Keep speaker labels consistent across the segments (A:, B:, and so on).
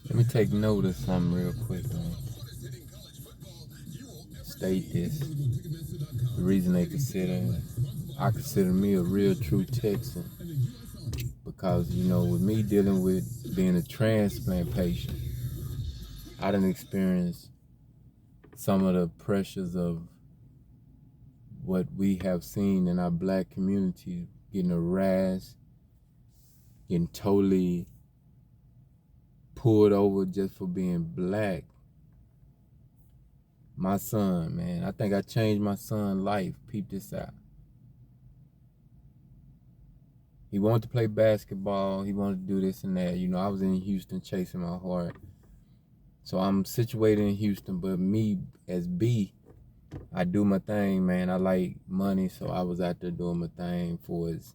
A: Let me take note of something real quick, man. State this. The reason I consider me a real true Texan because, with me dealing with being a transplant patient, I done experienced some of the pressures of what we have seen in our black community, getting harassed, getting totally pulled over just for being black. My son, man, I think I changed my son's life. Peep this out. He wanted to play basketball. He wanted to do this and that. I was in Houston chasing my heart. So I'm situated in Houston, but me as B, I do my thing, man. I like money, so I was out there doing my thing for its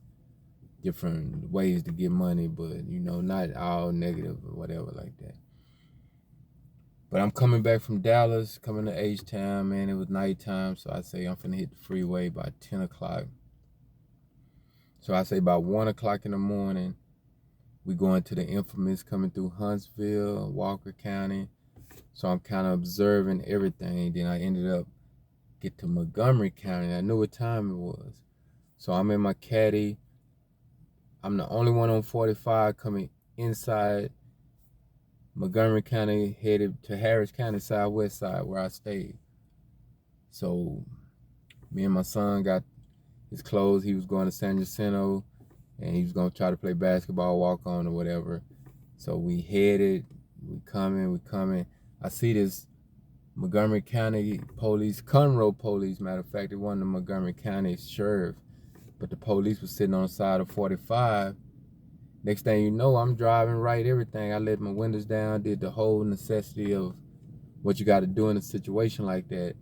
A: different ways to get money, but, not all negative or whatever like that. But I'm coming back from Dallas, coming to H-Town, man. It was nighttime, so I say I'm finna hit the freeway by 10 o'clock. So I say about 1 o'clock in the morning, we going to the infamous coming through Huntsville, Walker County. So I'm kind of observing everything. Then I ended up get to Montgomery County. I knew what time it was. So I'm in my caddy. I'm the only one on 45 coming inside Montgomery County, headed to Harris County, southwest side, where I stayed. So me and my son got his clothes. He was going to San Jacinto, and he was going to try to play basketball, walk on or whatever. So we headed, we coming. I see this Montgomery County police, Conroe police, matter of fact, it wasn't the Montgomery County sheriff, but the police was sitting on the side of 45. Next thing you know, I'm driving right, everything. I let my windows down, did the whole necessity of what you got to do in a situation like that.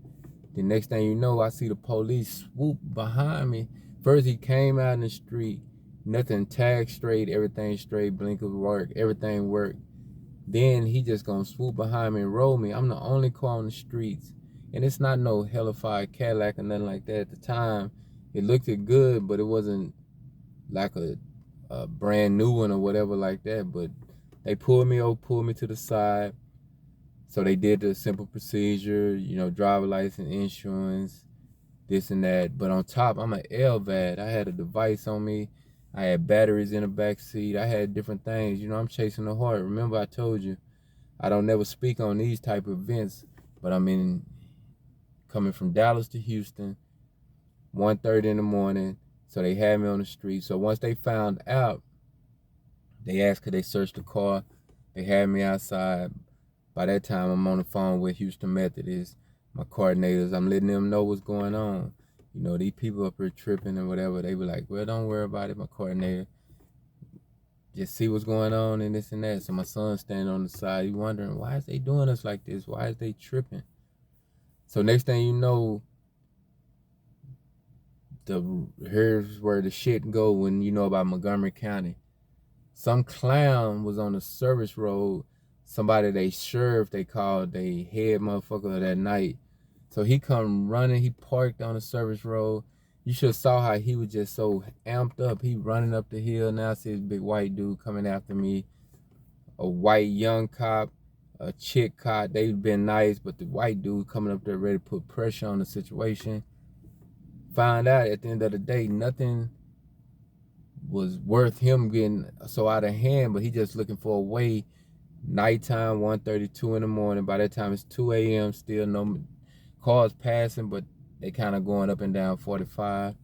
A: The next thing you know, I see the police swoop behind me. First, he came out in the street, nothing, tag straight, everything straight, blinkers work, everything worked. Then he just gonna swoop behind me and roll me. I'm the only car on the streets. And it's not no hellified Cadillac or nothing like that. At the time, it looked good, but it wasn't like a brand new one or whatever like that. But they pulled me over, pulled me to the side. So they did the simple procedure, driver license, insurance, this and that. But on top, I'm an LVAD. I had a device on me. I had batteries in the back seat. I had different things. I'm chasing the heart. Remember I told you, I don't never speak on these type of events, but coming from Dallas to Houston, 1:30 in the morning. So they had me on the street. So once they found out, they asked could they search the car. They had me outside. By that time, I'm on the phone with Houston Methodist, my coordinators. I'm letting them know what's going on. These people up here tripping and whatever. They were like, well, don't worry about it, my coordinator. Just see what's going on and this and that. So my son's standing on the side. He's wondering, why is they doing us like this? Why is they tripping? So next thing you know, here's where the shit go when you know about Montgomery County. Some clown was on the service road. Somebody they sheriff, they called, they head motherfucker that night. So he come running, he parked on the service road. You should have saw how he was just so amped up. He running up the hill. Now I see this big white dude coming after me. A white young cop, a chick cop. They've been nice, but the white dude coming up there ready to put pressure on the situation. Find out at the end of the day, nothing was worth him getting so out of hand, but he just looking for a way. Nighttime, 1:32 in the morning. By that time, it's 2 a.m. Still no cars passing, but they kind of going up and down 45.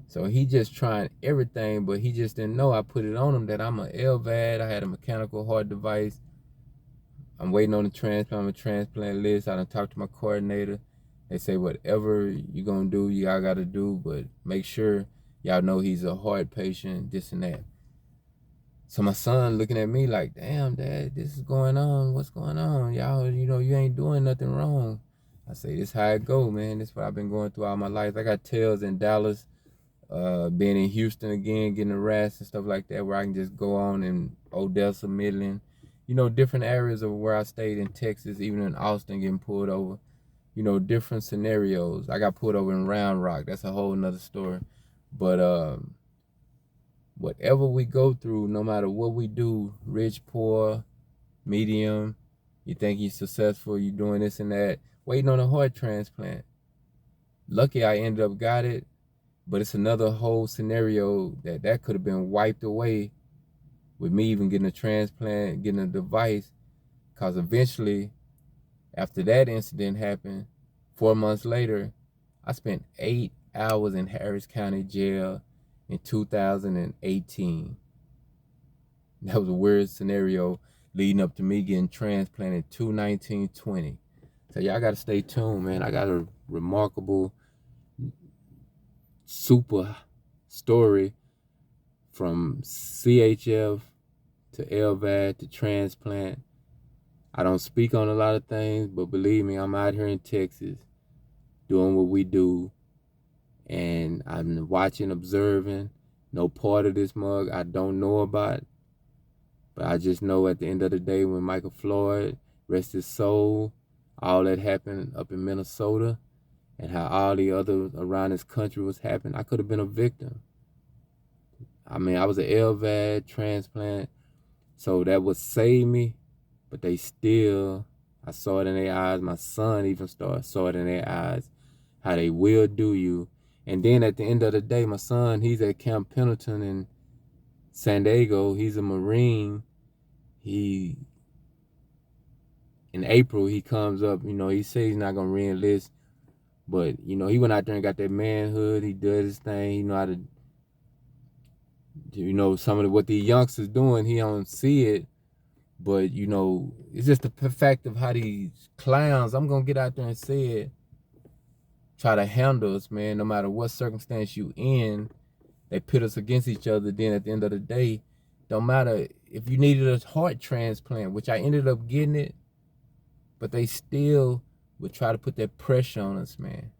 A: So he just trying everything, but he just didn't know. I put it on him that I'm an LVAD. I had a mechanical heart device. I'm waiting on the transplant. I'm a transplant list. I done talked to my coordinator. They say whatever you gonna do, y'all gotta do, but make sure y'all know he's a heart patient, this and that. So my son looking at me like, damn, Dad, this is going on. What's going on? Y'all, you ain't doing nothing wrong. I say, this how it go, man. This is what I've been going through all my life. I got tales in Dallas, being in Houston again, getting harassed and stuff like that, where I can just go on in Odessa, Midland, different areas of where I stayed in Texas, even in Austin, getting pulled over, different scenarios. I got pulled over in Round Rock. That's a whole nother story. But whatever we go through, no matter what we do, rich, poor, medium. You think you're successful, you doing this and that, waiting on a heart transplant. Lucky I ended up got it, but it's another whole scenario that could have been wiped away with me even getting a transplant, getting a device, because eventually, after that incident happened, 4 months later, I spent 8 hours in Harris County Jail in 2018. That was a weird scenario leading up to me getting transplanted 2/19/20. So y'all got to stay tuned, man. I got a remarkable, super story from CHF to LVAD to transplant. I don't speak on a lot of things, but believe me, I'm out here in Texas doing what we do, and I'm watching, observing. No part of this mug I don't know about, but I just know at the end of the day when Michael Floyd, rest his soul, all that happened up in Minnesota, and how all the other around this country was happening, I could have been a victim. I mean, I was an LVAD transplant, so that would save me, but they still, I saw it in their eyes. My son even saw it in their eyes, how they will do you. And then at the end of the day, my son, he's at Camp Pendleton in San Diego. He's a Marine. In April, he comes up, he says he's not going to re-enlist, but, he went out there and got that manhood. He did his thing. He know how to, some of what the youngsters doing, he don't see it. But, it's just the fact of how these clowns, I'm going to get out there and say it, try to handle us, man, no matter what circumstance you in. They pit us against each other. Then at the end of the day, don't matter if you needed a heart transplant, which I ended up getting it, but they still would try to put that pressure on us, man.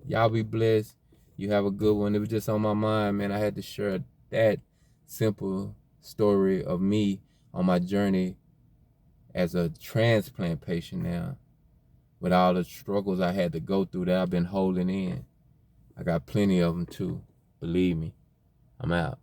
A: Y'all be blessed. You have a good one. It was just on my mind, man. I had to share that simple story of me on my journey as a transplant patient now, with all the struggles I had to go through that I've been holding in. I got plenty of them too. Believe me. I'm out.